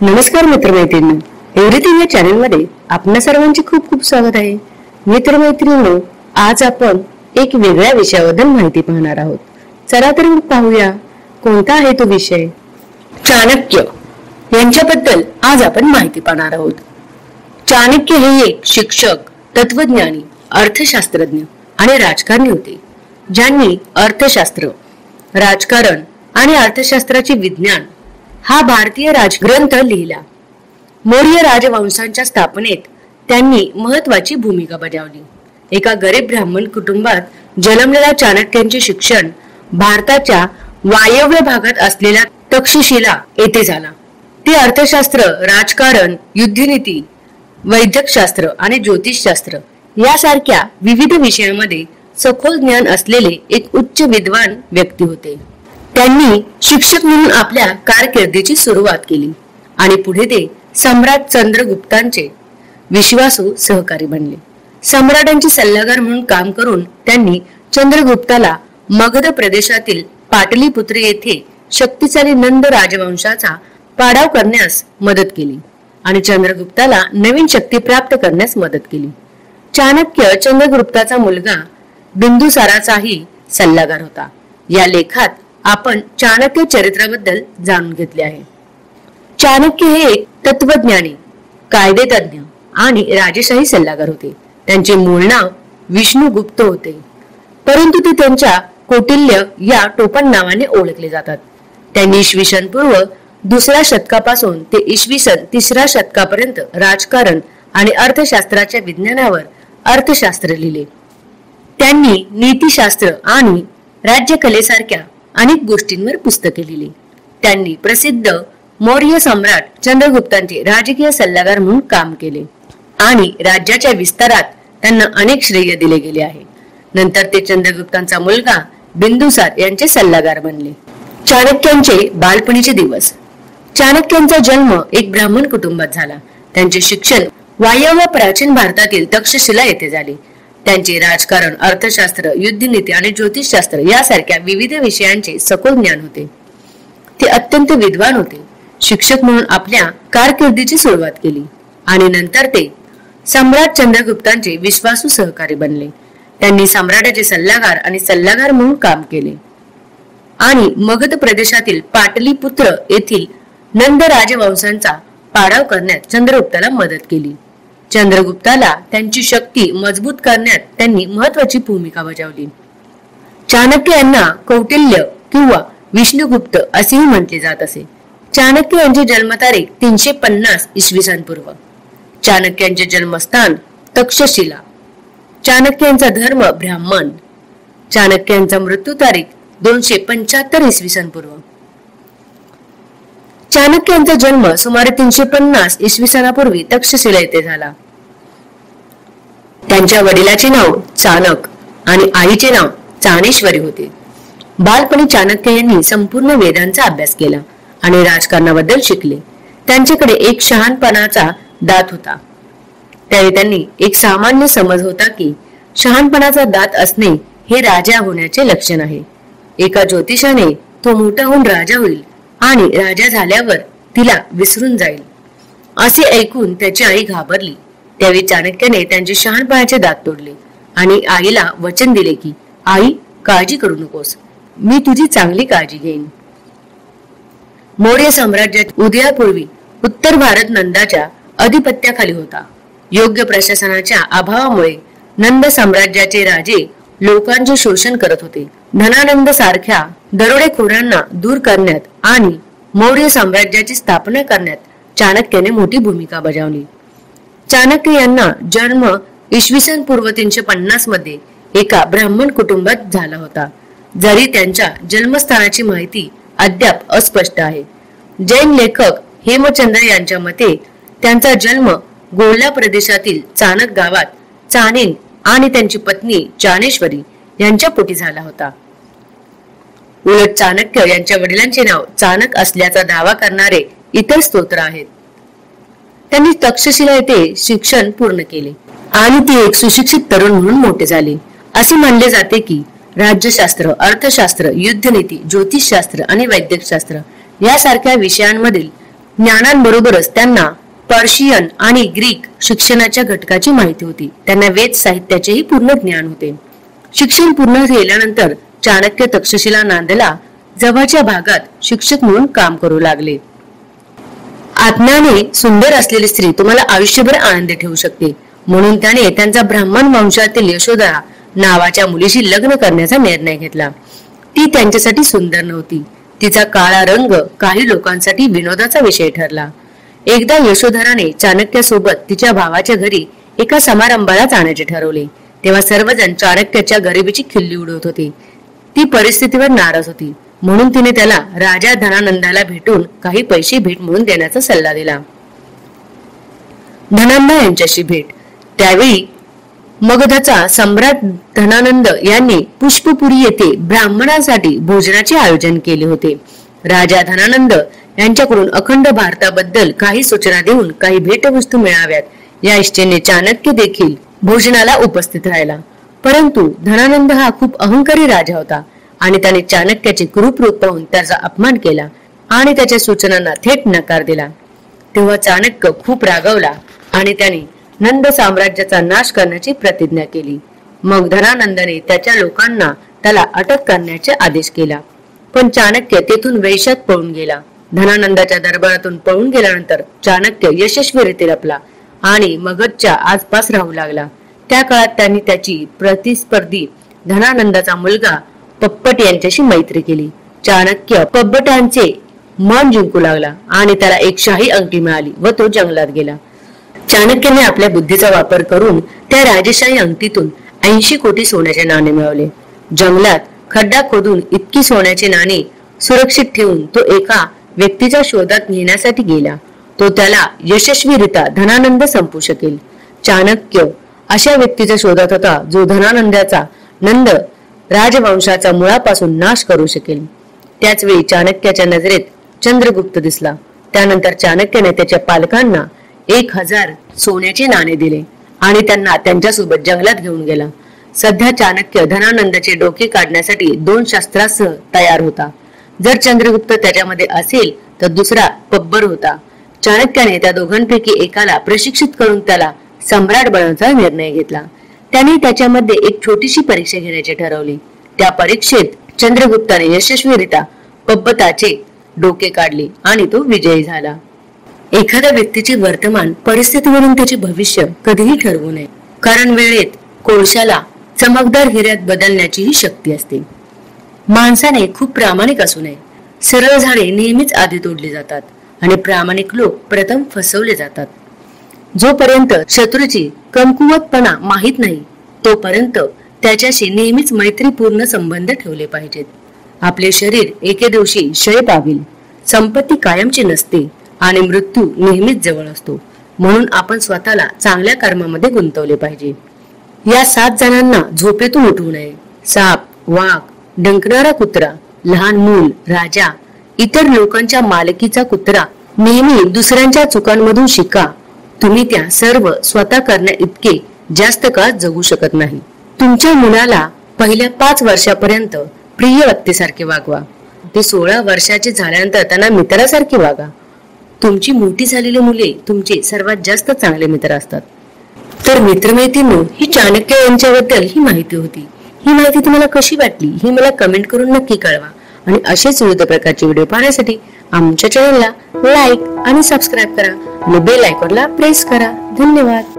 नमस्कार मित्रमैत्रिणी, एव्हरीथिंग या चॅनल मध्ये आपणा सर्वांचे खूप खूप स्वागत आहे. मित्रमैत्रिणींनो, आज आपण एक वेगळ्या विषयाबद्दल माहिती पाहणार आहोत. चला तर मग पाहूया कोणता आहे तो विषय. चाणक्य यांच्याबद्दल आज आपण माहिती पाहणार आहोत. चाणक्य हे एक शिक्षक, तत्वज्ञानी, अर्थशास्त्रज्ञ आणि राजकारणी होते, ज्यांनी अर्थशास्त्र, राजकारण आणि अर्थशास्त्राचे विज्ञान हा भारतीय राजग्रंथ लिहिला. मौर्य राजवंशांच्या स्थापनेत त्यांनी महत्वाची भूमिका बजावली. एका गरीब ब्राह्मण कुटुंबात जन्मलेल्या चाणक्यांचे शिक्षण भारताच्या वायव्य भागात असलेल्या तक्षशिला येथे झाला. ते अर्थशास्त्र, राजकारण, युद्धनीती, वैद्यकशास्त्र आणि ज्योतिषशास्त्र यासारख्या विविध विषयांमध्ये सखोल ज्ञान असलेले एक उच्च विद्वान व्यक्ती होते. त्यांनी शिक्षक म्हणून आपल्या कारकिर्दीची सुरुवात केली आणि पुढे ते सम्राट चंद्रगुप्तांचे विश्वासू सहकारी बनले. सम्राटांचे सल्लागार म्हणून काम करून त्यांनी चंद्रगुप्ताला मगध प्रदेशातील पाटलीपुत्र येथे शक्तिशाली नंद राजवंशाचा पाडाव करण्यास मदत केली आणि चंद्रगुप्ताला नवीन शक्ती प्राप्त करण्यास मदत केली. चाणक्य चंद्रगुप्ताचा मुलगा बिंदुसाराचाही सल्लागार होता. या लेखात आपण चाणक्य चरित्राबद्दल जाणून घेतले आहे. चाणक्य हे एक तत्वज्ञानी, कायदेतज्ञ आणि राजेशाही सल्लागार होते. त्यांचे मूळ नाव विष्णुगुप्त होते, परंतु ते त्यांच्या कौटिल्य या टोपण नावाने ओळखले जातात. त्यांनी इसवी सन पूर्व 2ऱ्या शतकापासून ते इसवी सन 3ऱ्या शतकापर्यंत राजकारण आणि अर्थशास्त्राच्या विज्ञानावर अर्थशास्त्र लिहिले. त्यांनी नीतिशास्त्र आणि राज्यकलेसारख्या अनेक गोष्टींवर पुस्तके लिहिली. त्यांनी प्रसिद्ध मौर्य सम्राट चंद्रगुप्तांचे राजकीय सल्लागार म्हणून काम केले आणि राज्याच्या विस्तारात त्यांना अनेक श्रेय दिले गेले आहे. नंतर ते चंद्रगुप्तांचा मुलगा बिंदुसार यांचे सल्लागार बनले. चाणक्यांचे बालपणीचे दिवस. चाणक्यांचा जन्म एक ब्राह्मण कुटुंबात झाला. त्यांचे शिक्षण वायव्य प्राचीन भारतातील तक्षशिला येथे झाले. त्यांचे राजकारण, अर्थशास्त्र, युद्धनीती आणि ज्योतिषशास्त्र यासारख्या विविध विषयांचे सखोल ज्ञान होते. ते अत्यंत विद्वान होते. शिक्षक म्हणून आपल्या कारकिर्दीची सुरुवात केली आणि नंतर ते सम्राट चंद्रगुप्तांचे विश्वासू सहकारी बनले. त्यांनी सम्राटाचे सल्लागार आणि सल्लागार म्हणून काम केले आणि मगध प्रदेशातील पाटलीपुत्र येथील नंद राजवंशांचा पाडाव करण्यात चंद्रगुप्ताला मदत केली. चंद्रगुप्ताला त्यांची शक्ती मजबूत करण्यात त्यांनी महत्वाची भूमिका बजावली. चाणक्य यांना कौटिल्य किंवा विष्णुगुप्त असेही म्हटले जात असे. चाणक्य यांची जन्मतारीख 350 इसवी सन पूर्व. चाणक्यांचे जन्मस्थान तक्षशिला. चाणक्यांचा धर्म ब्राह्मण. चाणक्यांचा मृत्यू तारीख 275 इसवी सन पूर्व. चाणक्यांचा जन्म सुमारे 350 इसवी सनापूर्वी तक्षशिला येथे झाला. त्यांच्या वडिलाचे नाव चाणक आणि आईचे नाव चाणेश्वरी होते. बालपणी चाणक्य यांनी संपूर्ण वेदांचा अभ्यास केला आणि राजकारणाबद्दल शिकले. त्यांच्याकडे एक शहाणपणाचा दात होता. त्यावेळी त्यांनी एक सामान्य समज होता की शहाणपणाचा दात असणे हे राजा होण्याचे लक्षण आहे. एका ज्योतिषाने तो मोठा होऊन राजा होईल आणि राजा झाल्यावर तिला विसरून जाईल असे ऐकून त्याची आई घाबरली. त्यावेळी चाणक्याने त्यांचे शहाणपणाचे दात तोडले आणि आईला वचन दिले की आई, काळजी करू नकोस, मी तुझी चांगली काळजी घेईन. मौर्य साम्राज्यात उदयापूर्वी उत्तर भारत नंदाच्या अधिपत्याखाली होता. योग्य प्रशासनाच्या अभावामुळे नंद साम्राज्याचे राजे लोकांचे शोषण करत होते. धनानंद सारख्या दरोडेखोरांना दूर करण्यात आणि मौर्य साम्राज्याची स्थापना करण्यात चाणक्याने मोठी भूमिका बजावली. चाणक्य यांना जन्म इसवी सन पूर्व 350 मध्ये एका ब्राह्मण कुटुंबात झाला होता. जरी त्यांच्या जन्मस्थानाची माहिती अद्याप अस्पष्ट आहे. जैन लेखक हेमचंद्र यांच्या मते त्यांचा जन्म गोळला प्रदेशातील चाणक गावात चाणेन आणि त्यांची पत्नी चाणेश्वरी यांच्या पोटी झाला होता. उलट चाणक्य यांच्या वडिलांचे नाव चाणक असल्याचा दावा करणारे इतर स्तोत्र आहेत. त्यांनी तक्षशिला येथे शिक्षण पूर्ण केले आणि ते एक सुशिक्षित तरुण म्हणून मोठे झाले. असे मानले जाते की राज्यशास्त्र, अर्थशास्त्र, युद्धनीती, ज्योतिषशास्त्र आणि वैद्यकशास्त्र यासारख्या विषयांमधील ज्ञानांबरोबरच त्यांना पर्शियन आणि ग्रीक शिक्षणाच्या घटकाची माहिती होती. त्यांना वेद साहित्याचेही पूर्ण ज्ञान होते. शिक्षण पूर्ण झाल्यानंतर चाणक्य तक्षशिला नांदेला जवळच्या भागात शिक्षक म्हणून काम करू लागले. आज्ञाने सुंदर असलेली स्त्री तुम्हाला आयुष्यभर आनंदी ठेवू शकते, म्हणून त्याने त्यांचा ब्राह्मण वंशातील यशोधरा नावाच्या मुलीशी लग्न करण्याचा निर्णय घेतला. ती त्यांच्यासाठी सुंदर नव्हती. तिचा काळा रंग काही लोकांसाठी विनोदाचा विषय ठरला. एकदा यशोधराने चाणक्यासोबत तिच्या भावाच्या घरी एका समारंभाला जाण्याचे ठरवले. तेव्हा सर्वजण चाणक्याच्या गरिबीची खिल्ली उडवत होते. ती परिस्थितीवर नाराज होती, म्हणून तिने त्याला राजा धनानंदाला भेटून काही पैसे भेट म्हणून देण्याचा सल्ला दिला. धनानंद यांच्याशी भेट. त्यावेळी मगधचा सम्राट धनानंद यांनी पुष्पपुरी येथे ब्राह्मणांसाठी भोजनाचे आयोजन केले होते. राजा धनानंद यांच्याकडून अखंड भारताबद्दल काही सूचना देऊन काही भेटवस्तू मिळाव्यात या इच्छेने चाणक्य देखील भोजनाला उपस्थित राहिला. परंतु धनानंद हा खूप अहंकारी राजा होता आणि त्याने चाणक्याचे क्रूप रूप पाहून त्याचा अपमान केला आणि त्याच्या सूचनांना थेट नकार दिला. तेव्हा चाणक्य खूप रागावला आणि त्याने नंद साम्राज्याचा नाश करण्याची प्रतिज्ञा केली. मग धनानंदाने त्याच्या लोकांना त्याला अटक करण्याचे आदेश केला. पण चाणक्य तेथून वेशात पळून गेला. धनानंदाच्या दरबारातून पळून गेल्यानंतर चाणक्य यशस्वीरित्या लपला आणि मगधच्या आसपास राहू लागला. त्या काळात त्यांनी त्याची प्रतिस्पर्धी धनानंदाचा मुलगा पप्पट यांच्याशी मैत्री केली. चाणक्य पब्बटांचे मन जिंकू लागला आणि त्याला एक शाही अंगठी मिळाली व तो जंगलात गेला. चाणक्याने आपल्या बुद्धीचा वापर करून त्या राजेशाही अंगठीतून 80 कोटी सोन्याचे नाणे मिळवले. जंगलात खड्डा खोदून इतकी सोन्याचे नाणे सुरक्षित ठेवून तो एका व्यक्तीच्या शोधात नेण्यासाठी गेला. तो त्याला यशस्वीरित्या धनानंद संपू शकेल. चाणक्य अशा व्यक्तीच्या शोधात होता जो धनानंदाचा नंद राजवंशाचा मुळापासून नाश करू शकेल. त्याच वेळी चाणक्याच्या नजरेत चंद्रगुप्त दिसला. त्यानंतर चाणक्याने त्याच्या पालकांना 1000 सोन्याचे नाणे दिले आणि त्यांना त्यांच्यासोबत जंगलात घेऊन गेला. सध्या चाणक्य धनानंदाचे डोके काढण्यासाठी 2 शस्त्रासह तयार होता. जर चंद्रगुप्त त्याच्यामध्ये असेल तर दुसरा पब्बर होता. चाणक्याने त्या दोघांपैकी एकाला प्रशिक्षित करून त्याला सम्राट बनवण्याचा निर्णय घेतला. त्याने त्याच्यामध्ये एक छोटीशी परीक्षा घेण्याचे ठरवले. त्या परीक्षेत चंद्रगुप्ताने यशस्वीरित्या पब्बताचे डोके काढले आणि तो विजयी झाला. एखाद्या व्यक्तीचे वर्तमान परिस्थितीवरून त्याचे भविष्य कधीही ठरवू नये, कारण वेळेत कोळशाला चमकदार हिऱ्यात बदलण्याचीही शक्ती असते. माणसाने खूप प्रामाणिक असू नये. सरळ झाडे नेहमीच आधी तोडली जातात आणि प्रामाणिक लोक प्रथम फसवले जातात. जोपर्यंत शत्रूची कमकुवतपणा माहित नाही तोपर्यंत त्याच्याशी नेहमीच मैत्रीपूर्ण संबंध ठेवले पाहिजेत. आपले शरीर एके दिवशी क्षय पावेल. संपत्ती कायमची नसते आणि मृत्यू नेहमीच जवळ असतो. म्हणून आपण स्वतःला चांगल्या कर्मामध्ये गुंतवले पाहिजे. या 7 जणांना झोपेतून उठवू नये. साप, वाघ, डंकणारा कुत्रा, लहान मूल, राजा, इतर लोकांच्या मालकीचा कुत्रा. नेहमी दुसऱ्यांच्या चुकांमधून शिका. तुम्ही त्या सर्व स्वतः करण्या इतके जास्त काळ जगू शकत नाही. तुमच्या मुलाला पहिल्या 5 वर्षापर्यंत प्रिय व्यक्तीसारखे वागवा. ते 16 वर्षाचे झाल्यानंतर त्यांना मित्रासारखे वागा. तुमची मोठी झालेली मुले तुमचे सर्वात जास्त चांगले मित्र असतात. तर मित्रमैत्रिणी, ही चाणक्य यांच्याबद्दल ही माहिती होती. ही माहिती तुम्हाला कशी वाटली ही मला कमेंट करून नक्की कळवा. आणि असेच विविध प्रकारचे व्हिडिओ पाहण्यासाठी आमच्या चॅनलला लाईक आणि सबस्क्राईब करा आणि बेल आयकॉनला प्रेस करा. धन्यवाद.